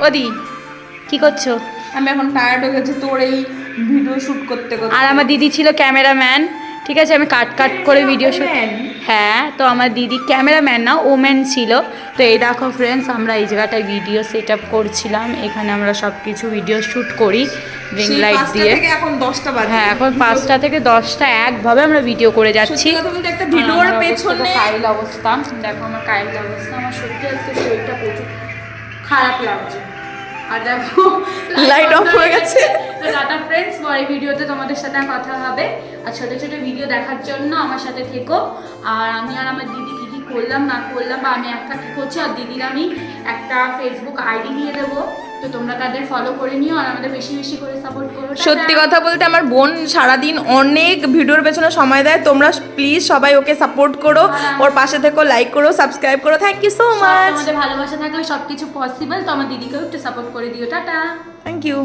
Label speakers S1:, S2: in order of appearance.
S1: ওদি কি করছো?
S2: আমি এখন টায়ার্ড হয়ে গেছি তোর এই ভিডিও শুট করতে করতে।
S1: আর আমার দিদি ছিল ক্যামেরাম্যান, ঠিক আছে, আমি কাট করে ভিডিও শুট। হ্যাঁ, তো আমার দিদি ক্যামেরাম্যান না, ওম্যান ছিল। তো এই দেখো ফ্রেন্ডস, আমরা এই জায়গাটায় ভিডিও সেট আপ করছিলাম। এখানে আমরা সব কিছু ভিডিও শ্যুট করি রিং লাইট দিয়ে।
S2: এখন 10টা বাজে।
S1: হ্যাঁ, এখন 5টা থেকে 10টা একভাবে আমরা ভিডিও করে যাচ্ছি।
S2: একটা ভিডিওর পেছনে
S1: কাইল অবস্থা দেখো, আমার কাইল অবস্থা, আমার সত্যি আজকে শরীরটা প্রচুর খারাপ লাগছে। আর দেখো
S2: লাইট অফ হয়ে গেছে।
S1: তো টাটা ফ্রেন্ডস, পরে ভিডিওতে তোমাদের সাথে কথা হবে। আর ছোট ছোট ভিডিও দেখার জন্য আমার সাথে থেকো। আর আমি আর আমার দিদি কি কি করলাম না করলাম, বা আমি একটা কি করছি, আর দিদির আমি একটা ফেসবুক আইডি দিয়ে দেবো, তো তোমরা তাদের ফলো করে নিও আর আমাদের বেশি বেশি করে সাপোর্ট করো।
S2: সত্যি কথা বলতে আমার বোন সারাদিন অনেক ভিডিওর পেছনে সময় দেয়, তোমরা প্লিজ সবাই ওকে সাপোর্ট করো, ওর পাশে থেকো, লাইক করো, সাবস্ক্রাইব করো। Thank you so much.
S1: তোমাদের ভালোবাসা থাকলে সবকিছু পসিবল। তো আমার দিদিকেও একটু সাপোর্ট করে দিও। Ta ta,
S2: thank you.